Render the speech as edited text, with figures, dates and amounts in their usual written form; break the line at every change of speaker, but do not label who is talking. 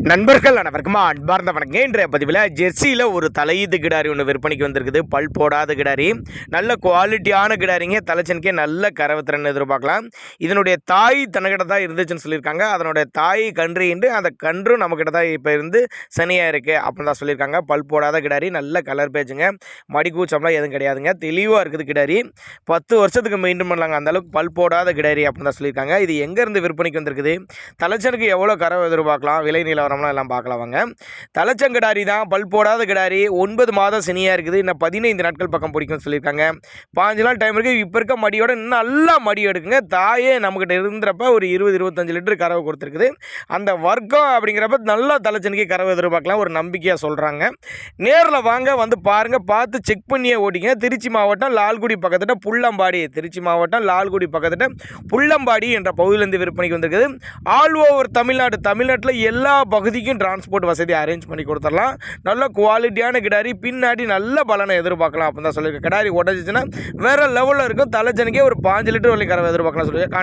நண்பர்கள் அனைவருக்கும் அன்பார்ந்த வணக்கம். இன்றைய பதிவில் ஜெர்சியில் ஒரு தலையீத்து கிடாரி ஒன்று விற்பனைக்கு வந்திருக்குது. பல் போடாத கிடாரி, நல்ல குவாலிட்டியான கிடாரிங்க. தலைச்சனுக்கே நல்ல கறவைத்திறன் எதிர்பார்க்கலாம். இதனுடைய தாய் தனக்கிட்ட தான் இருந்துச்சுன்னு சொல்லியிருக்காங்க. அதனுடைய தாய் கன்று இன்று அந்த கன்றும் நம்மக்கிட்ட தான் இப்போ இருந்து சனியாக இருக்குது அப்படின்னு தான் சொல்லியிருக்காங்க. பல் போடாத கிடாரி, நல்ல கலர் பேஜுங்க. மடிக்கூச்சம்லாம் எதுவும் கிடையாதுங்க. தெளிவாக இருக்குது கிடாரி. 10 வருஷத்துக்கு மெயின்டைன் பண்ணலாங்க. அந்தளவுக்கு பல் போடாத கிடாரி அப்படின்னு தான் சொல்லியிருக்காங்க. இது எங்கேருந்து விற்பனைக்கு வந்திருக்குது, தலைச்சனுக்கு எவ்வளோ கறவை எதிர்பார்க்கலாம், விலை நிலவரம்லாம் எல்லாம் பார்க்கலாம் வாங்க. தலைச்சங்கிடாரி தான், பல் போடாத கிடாரி. 9 மாதம் சனியாக இருக்குது. இன்னும் 15 நாட்கள் பக்கம் பிடிக்கும்னு சொல்லியிருக்காங்க. 5 நாள் டைம் இருக்குது. இப்போ இருக்க மடியோட நல்லா மடி எடுக்குங்க. தாயே நம்மக்கிட்ட இருந்தப்ப ஒரு 20-25 லிட்டர் கறவை கொடுத்துருக்குது. அந்த வர்க்கம் அப்படிங்கிறப்ப நல்லா தலைச்சனுக்கே கறவை எதிர்பார்க்கலாம், ஒரு நம்பிக்கையாக சொல்கிறாங்க. நேரில் வாங்க, வந்து பாருங்கள், பார்த்து செக் பண்ணியே ஓட்டிங்க. திருச்சி மாவட்டம் லால்குடி பக்கத்தில் புள்ளம்பாடி, திருச்சி மாவட்டம் லால்குடி பக்கத்தில் புள்ளம்பாடி என்ற பகுதியிலேருந்து விற்பனைக்கு வந்திருக்குது. ஆல் ஓவர் தமிழ்நாட்டில் எல்லா பகுதிக்கும் டிரான்ஸ்போர்ட் வசதி அரேஞ்ச் பண்ணி கொடுத்துடலாம். நல்ல குவாலிட்டியான கிடாரி, பின்னாடி நல்ல பலனை எதிர்பார்க்கலாம் அப்படின்னு தான் சொல்லியிருக்கேன். கிடாரி உடஞ்சிச்சுன்னா வேறு லெவலில் இருக்கும். தலைச்சனுக்கே ஒரு 5 லிட்டர் வரைக்கும் கறவை எதிர்பார்க்கலாம் சொல்லியிருக்கேன்.